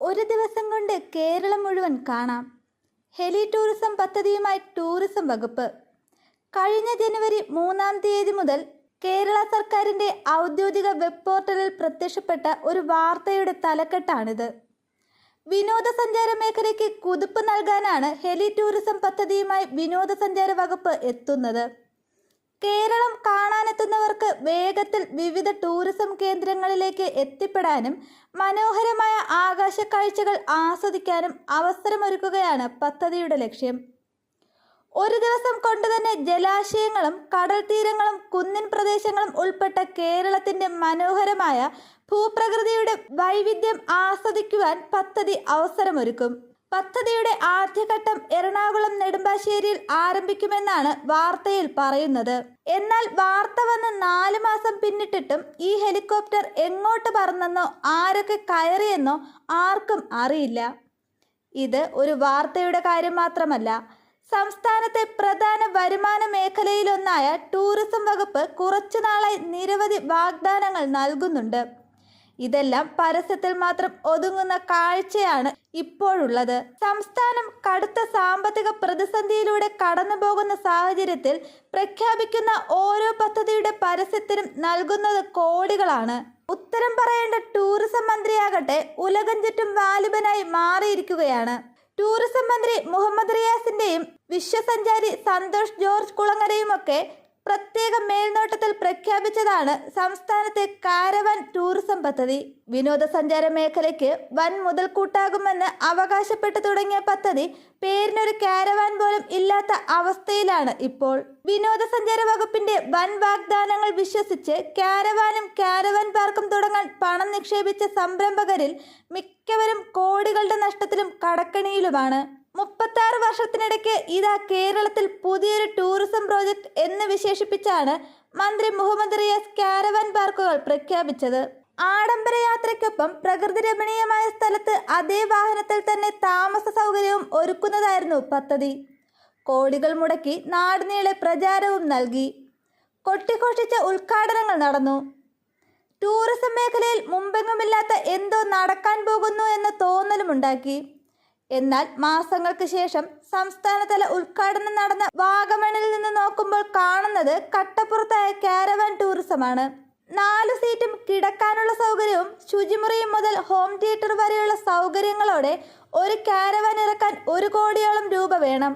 ഒരു ദിവസം കൊണ്ട് കേരളം മുഴുവൻ കാണാം. ഹെലി ടൂറിസം പദ്ധതിയുമായി ടൂറിസം വകുപ്പ്. കഴിഞ്ഞ ജനുവരി 3-ാം തീയതി മുതൽ കേരള സർക്കാരിൻ്റെ ഔദ്യോഗിക വെബ് പോർട്ടലിൽ പ്രത്യക്ഷപ്പെട്ട ഒരു വാർത്തയുടെ തലക്കെട്ടാണിത്. വിനോദസഞ്ചാര മേഖലയ്ക്ക് കുതിപ്പ് നൽകാനാണ് ഹെലി ടൂറിസം പദ്ധതിയുമായി വിനോദസഞ്ചാര വകുപ്പ് എത്തുന്നത്. കേരളം കാണാനെത്തുന്നവർക്ക് വേഗത്തിൽ വിവിധ ടൂറിസം കേന്ദ്രങ്ങളിലേക്ക് എത്തിപ്പെടാനും മനോഹരമായ ആകാശക്കാഴ്ചകൾ ആസ്വദിക്കാനും അവസരമൊരുക്കുകയാണ് പദ്ധതിയുടെ ലക്ഷ്യം. ഒരു ദിവസം കൊണ്ടുതന്നെ ജലാശയങ്ങളും കടൽ തീരങ്ങളും കുന്നിൻ പ്രദേശങ്ങളും ഉൾപ്പെട്ട കേരളത്തിൻ്റെ മനോഹരമായ ഭൂപ്രകൃതിയുടെ വൈവിധ്യം ആസ്വദിക്കുവാൻ പദ്ധതി അവസരമൊരുക്കും. പദ്ധതിയുടെ ആദ്യഘട്ടം എറണാകുളം നെടുമ്പാശ്ശേരിയിൽ ആരംഭിക്കുമെന്നാണ് വാർത്തയിൽ പറയുന്നത്. എന്നാൽ വാർത്ത വന്ന് 4 മാസം പിന്നിട്ടിട്ടും ഈ ഹെലികോപ്റ്റർ എങ്ങോട്ട് പറന്നെന്നോ ആരൊക്കെ കയറിയെന്നോ ആർക്കും അറിയില്ല. ഇത് ഒരു വാർത്തയുടെ കാര്യം മാത്രമല്ല. സംസ്ഥാനത്തെ പ്രധാന വരുമാന മേഖലയിലൊന്നായ ടൂറിസം വകുപ്പ് കുറച്ചുനാളായി നിരവധി വാഗ്ദാനങ്ങൾ നൽകുന്നുണ്ട്. ഇതെല്ലാം പരസ്യത്തിൽ മാത്രം ഒതുങ്ങുന്ന കാഴ്ചയാണ് ഇപ്പോഴുള്ളത്. സംസ്ഥാനം കടുത്ത സാമ്പത്തിക പ്രതിസന്ധിയിലൂടെ കടന്നുപോകുന്ന സാഹചര്യത്തിൽ പ്രഖ്യാപിക്കുന്ന ഓരോ പദ്ധതിയുടെ പരസ്യത്തിനും നൽകുന്നത് കോടികളാണ്. ഉത്തരം പറയേണ്ട ടൂറിസം മന്ത്രിയാകട്ടെ ഉലകം ചുറ്റും വാലിബനായി മാറിയിരിക്കുകയാണ്. ടൂറിസം മന്ത്രി മുഹമ്മദ് റിയാസിന്റെയും വിശ്വസഞ്ചാരി സന്തോഷ് ജോർജ് കുളങ്ങരയുമൊക്കെ പ്രത്യേക മേൽനോട്ടത്തിൽ പ്രഖ്യാപിച്ചതാണ് സംസ്ഥാനത്തെ കാരവാൻ ടൂറിസം പദ്ധതി. വിനോദസഞ്ചാര മേഖലയ്ക്ക് വൻ മുതൽക്കൂട്ടാകുമെന്ന് അവകാശപ്പെട്ടു തുടങ്ങിയ പദ്ധതി പേരിനൊരു കാരവാൻ പോലും ഇല്ലാത്ത അവസ്ഥയിലാണ് ഇപ്പോൾ. വിനോദസഞ്ചാര വകുപ്പിന്റെ വൻ വാഗ്ദാനങ്ങൾ വിശ്വസിച്ച് കാരവാനും കാരവാൻ പാർക്കും തുടങ്ങാൻ പണം നിക്ഷേപിച്ച സംരംഭകരിൽ മിക്കവരും കോടികളുടെ നഷ്ടത്തിലും കടക്കണിയിലുമാണ്. 36 വർഷത്തിനിടയ്ക്ക് ഇതാ കേരളത്തിൽ പുതിയൊരു ടൂറിസം പ്രോജക്റ്റ് എന്ന് വിശേഷിപ്പിച്ചാണ് മന്ത്രി മുഹമ്മദ് റിയാസ് കാരവാൻ പാർക്കുകൾ പ്രഖ്യാപിച്ചത്. ആഡംബര യാത്രയ്ക്കൊപ്പം പ്രകൃതി രമണീയമായ സ്ഥലത്ത് അതേ വാഹനത്തിൽ തന്നെ താമസ സൗകര്യവും ഒരുക്കുന്നതായിരുന്നു പദ്ധതി. കോടികൾ മുടക്കി നാടിനീളെ പ്രചാരവും നൽകി. കൊട്ടിഘോഷിച്ച ഉദ്ഘാടനങ്ങൾ നടന്നു. ടൂറിസം മേഖലയിൽ മുമ്പെങ്ങുമില്ലാത്ത എന്തോ നടക്കാൻ പോകുന്നു എന്ന തോന്നലുമുണ്ടാക്കി. എന്നാൽ മാസങ്ങൾക്ക് ശേഷം സംസ്ഥാനതല ഉദ്ഘാടനം നടന്ന വാഗമണിൽ നിന്ന് നോക്കുമ്പോൾ കാണുന്നത് കട്ടപ്പുറത്തായ കാരവാൻ ടൂറിസമാണ്. 4 സീറ്റും കിടക്കാനുള്ള സൗകര്യവും ശുചിമുറിയും മുതൽ ഹോം തിയേറ്റർ വരെയുള്ള സൗകര്യങ്ങളോടെ ഒരു കാരവാൻ ഇറക്കാൻ 1 കോടിയോളം രൂപ വേണം.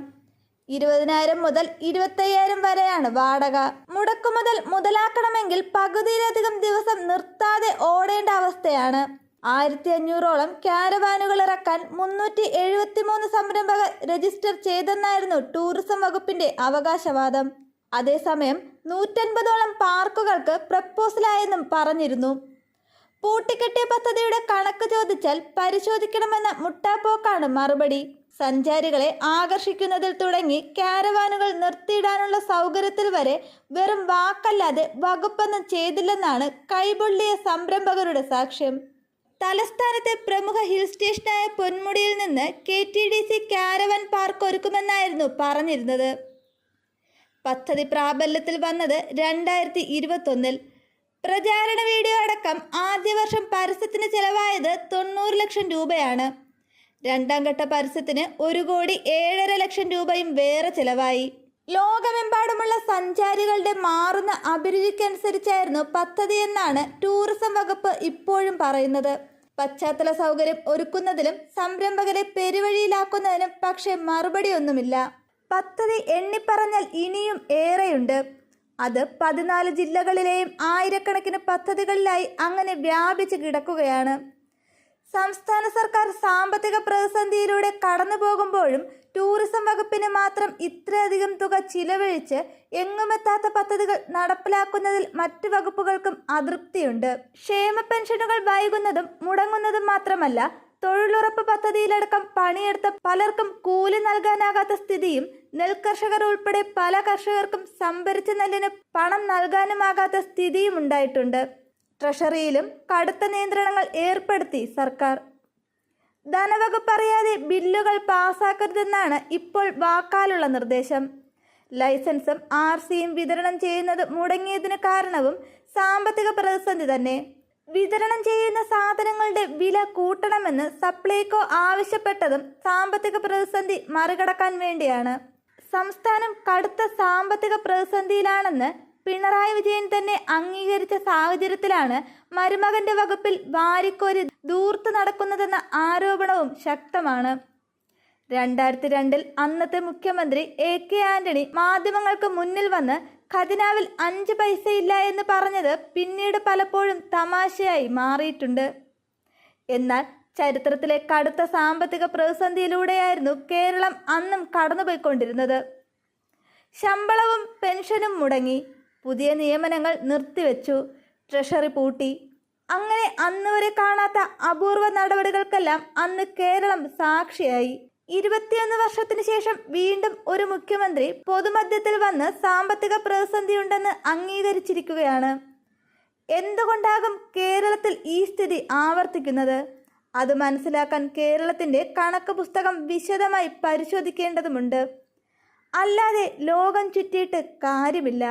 20,000 മുതൽ 25,000 വരെയാണ് വാടക. മുടക്കുമുതൽ മുതലാക്കണമെങ്കിൽ പകുതിയിലധികം ദിവസം നിർത്താതെ ഓടേണ്ട അവസ്ഥയാണ്. 1500ഓളം കാരവാനുകൾ ഇറക്കാൻ 373 സംരംഭകർ രജിസ്റ്റർ ചെയ്തെന്നായിരുന്നു ടൂറിസം വകുപ്പിന്റെ അവകാശവാദം. അതേസമയം 150ഓളം പാർക്കുകൾക്ക് പ്രപ്പോസലായെന്നും പറഞ്ഞിരുന്നു. പൂട്ടിക്കെട്ടിയ പദ്ധതിയുടെ കണക്ക് ചോദിച്ചാൽ പരിശോധിക്കണമെന്ന മുട്ടാപ്പോക്കാണ് മറുപടി. സഞ്ചാരികളെ ആകർഷിക്കുന്നതിൽ തുടങ്ങി കാരവാനുകൾ നിർത്തിയിടാനുള്ള സൗകര്യത്തിൽ വരെ വെറും വാക്കല്ലാതെ വകുപ്പൊന്നും ചെയ്തില്ലെന്നാണ് കൈപൊള്ളിയ സംരംഭകരുടെ സാക്ഷ്യം. തലസ്ഥാനത്തെ പ്രമുഖ ഹിൽ സ്റ്റേഷനായ പൊന്മുടിയിൽ നിന്ന് KTDC കാരവാൻ പാർക്ക് ഒരുക്കുമെന്നായിരുന്നു പറഞ്ഞിരുന്നത്. പദ്ധതി പ്രാബല്യത്തിൽ വന്നത് 2021-ൽ. പ്രചാരണ വീഡിയോ അടക്കം ആദ്യ വർഷം പരസ്യത്തിന് ചെലവായത് 90 ലക്ഷം രൂപയാണ്. 2ാം ഘട്ട പരസ്യത്തിന് 1,7,50,000 ലക്ഷം രൂപയും വേറെ ചെലവായി. ലോകമെമ്പാടുമുള്ള സഞ്ചാരികളുടെ മാറുന്ന അഭിരുചിക്കനുസരിച്ചായിരുന്നു പദ്ധതി എന്നാണ് ടൂറിസം വകുപ്പ് ഇപ്പോഴും പറയുന്നത്. പശ്ചാത്തല സൗകര്യം ഒരുക്കുന്നതിലും സംരംഭകരെ പെരുവഴിയിലാക്കുന്നതിനും പക്ഷേ മറുപടിയൊന്നുമില്ല. പദ്ധതി എണ്ണിപ്പറഞ്ഞാൽ ഇനിയും ഏറെയുണ്ട്. അത് 14 ജില്ലകളിലെയും ആയിരക്കണക്കിന് പദ്ധതികളിലായി അങ്ങനെ വ്യാപിച്ച് കിടക്കുകയാണ്. സംസ്ഥാന സർക്കാർ സാമ്പത്തിക പ്രതിസന്ധിയിലൂടെ കടന്നു പോകുമ്പോഴും ടൂറിസം വകുപ്പിന് മാത്രം ഇത്രയധികം തുക ചിലവഴിച്ച് എങ്ങുമെത്താത്ത പദ്ധതികൾ നടപ്പിലാക്കുന്നതിൽ മറ്റു വകുപ്പുകൾക്കും അതൃപ്തിയുണ്ട്. ക്ഷേമ പെൻഷനുകൾ വൈകുന്നതും മുടങ്ങുന്നതും മാത്രമല്ല, തൊഴിലുറപ്പ് പദ്ധതിയിലടക്കം പണിയെടുത്ത പലർക്കും കൂലി നൽകാനാകാത്ത സ്ഥിതിയും നെൽകർഷകർ ഉൾപ്പെടെ പല കർഷകർക്കും സംഭരിച്ച നെല്ലിന് പണം നൽകാനുമാകാത്ത സ്ഥിതിയും ഉണ്ടായിട്ടുണ്ട്. ട്രഷറിയിലും കടുത്ത നിയന്ത്രണങ്ങൾ ഏർപ്പെടുത്തി സർക്കാർ. ധനവകുപ്പ് അറിയാതെ ബില്ലുകൾ പാസാക്കരുതെന്നാണ് ഇപ്പോൾ വാക്കാലുള്ള നിർദ്ദേശം. ലൈസൻസും RCയും വിതരണം ചെയ്യുന്നത് മുടങ്ങിയതിന് കാരണവും സാമ്പത്തിക പ്രതിസന്ധി തന്നെ. വിതരണം ചെയ്യുന്ന സാധനങ്ങളുടെ വില കൂട്ടണമെന്ന് സപ്ലൈകോ ആവശ്യപ്പെട്ടതും സാമ്പത്തിക പ്രതിസന്ധി മറികടക്കാൻ വേണ്ടിയാണ്. സംസ്ഥാനം കടുത്ത സാമ്പത്തിക പ്രതിസന്ധിയിലാണെന്ന് പിണറായി വിജയൻ തന്നെ അംഗീകരിച്ച സാഹചര്യത്തിലാണ് മരുമകന്റെ വകുപ്പിൽ വാരിക്കോരി ധൂർത്ത് നടക്കുന്നതെന്ന ആരോപണവും ശക്തമാണ്. 2002 അന്നത്തെ മുഖ്യമന്ത്രി A.K. ആന്റണി മാധ്യമങ്ങൾക്ക് മുന്നിൽ വന്ന് ഖജനാവിൽ 5 പൈസയില്ല എന്ന് പറഞ്ഞത് പിന്നീട് പലപ്പോഴും തമാശയായി മാറിയിട്ടുണ്ട്. എന്നാൽ ചരിത്രത്തിലെ കടുത്ത സാമ്പത്തിക പ്രതിസന്ധിയിലൂടെയായിരുന്നു കേരളം അന്നും കടന്നുപോയിക്കൊണ്ടിരുന്നത്. ശമ്പളവും പെൻഷനും മുടങ്ങി, പുതിയ നിയമനങ്ങൾ നിർത്തിവെച്ചു, ട്രഷറി പൂട്ടി. അങ്ങനെ അന്നുവരെ കാണാത്ത അപൂർവ നടപടികൾക്കെല്ലാം അന്ന് കേരളം സാക്ഷിയായി. 21 വർഷത്തിന് ശേഷം വീണ്ടും ഒരു മുഖ്യമന്ത്രി പൊതുമധ്യത്തിൽ വന്ന് സാമ്പത്തിക പ്രതിസന്ധിയുണ്ടെന്ന് അംഗീകരിച്ചിരിക്കുകയാണ്. എന്തുകൊണ്ടാകും കേരളത്തിൽ ഈ സ്ഥിതി ആവർത്തിക്കുന്നത്? അത് മനസ്സിലാക്കാൻ കേരളത്തിൻ്റെ കണക്ക് പുസ്തകം വിശദമായി പരിശോധിക്കേണ്ടതുണ്ട്. അല്ലാതെ ലോകം ചുറ്റിയിട്ട് കാര്യമില്ല.